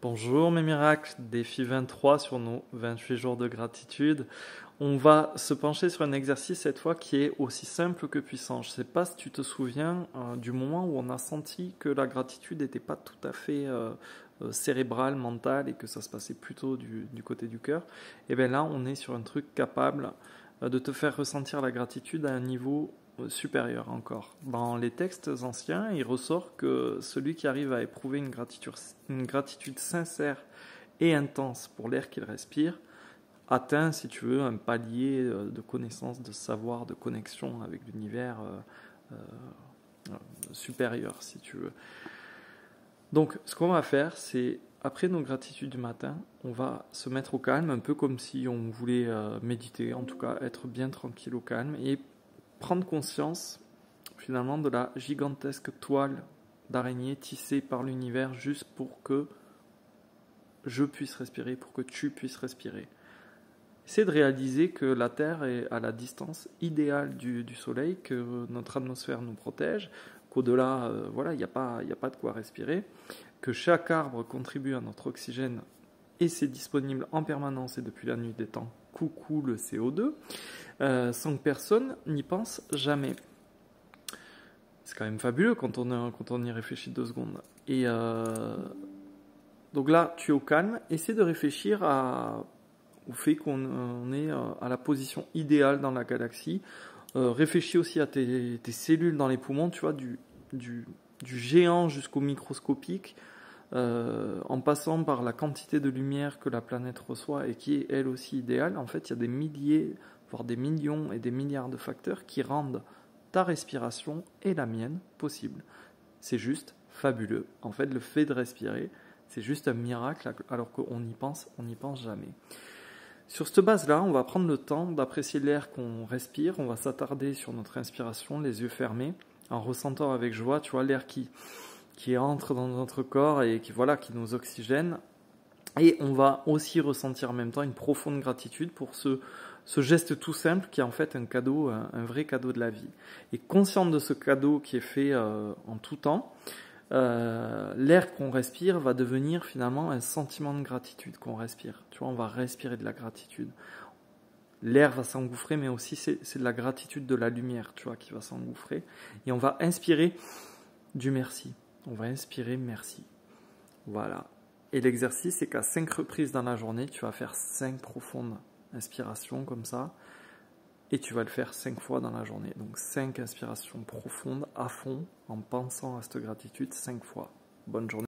Bonjour mes miracles, défi 23 sur nos 28 jours de gratitude. On va se pencher sur un exercice cette fois qui est aussi simple que puissant. Je ne sais pas si tu te souviens du moment où on a senti que la gratitude n'était pas tout à fait cérébrale, mentale et que ça se passait plutôt du côté du cœur. Et bien là, on est sur un truc capable de te faire ressentir la gratitude à un niveau supérieur encore. Dans les textes anciens, il ressort que celui qui arrive à éprouver une gratitude sincère et intense pour l'air qu'il respire atteint, si tu veux, un palier de connaissance, de savoir, de connexion avec l'univers supérieur, si tu veux. Donc, ce qu'on va faire, c'est, après nos gratitudes du matin, on va se mettre au calme, un peu comme si on voulait méditer, en tout cas être bien tranquille au calme, et prendre conscience finalement de la gigantesque toile d'araignée tissée par l'univers juste pour que je puisse respirer, pour que tu puisses respirer. C'est de réaliser que la Terre est à la distance idéale du Soleil, que notre atmosphère nous protège, qu'au-delà, voilà, il n'y a pas de quoi respirer, que chaque arbre contribue à notre oxygène et c'est disponible en permanence et depuis la nuit des temps. Coucou le CO2, sans que personne n'y pense jamais. C'est quand même fabuleux quand on y réfléchit 2 secondes. Et donc là, tu es au calme, essaie de réfléchir au fait qu'on est à la position idéale dans la galaxie. Réfléchis aussi à tes cellules dans les poumons, tu vois, du géant jusqu'au microscopique, en passant par la quantité de lumière que la planète reçoit et qui est elle aussi idéale. En fait, il y a des milliers, voire des millions et des milliards de facteurs qui rendent ta respiration et la mienne possible. C'est juste fabuleux. En fait, le fait de respirer, c'est juste un miracle alors qu'on n'y pense jamais. Sur cette base-là, on va prendre le temps d'apprécier l'air qu'on respire. On va s'attarder sur notre inspiration, les yeux fermés, en ressentant avec joie, tu vois, l'air qui entre dans notre corps et qui nous oxygène. Et on va aussi ressentir en même temps une profonde gratitude pour ce geste tout simple qui est en fait un cadeau, un vrai cadeau de la vie. Et conscient de ce cadeau qui est fait en tout temps, l'air qu'on respire va devenir finalement un sentiment de gratitude qu'on respire. Tu vois, on va respirer de la gratitude. L'air va s'engouffrer, mais aussi c'est de la gratitude de la lumière, tu vois, qui va s'engouffrer. Et on va inspirer du merci. On va inspirer merci. Voilà. Et l'exercice, c'est qu'à 5 reprises dans la journée, tu vas faire 5 profondes inspirations comme ça. Et tu vas le faire 5 fois dans la journée. Donc 5 inspirations profondes à fond en pensant à cette gratitude 5 fois. Bonne journée.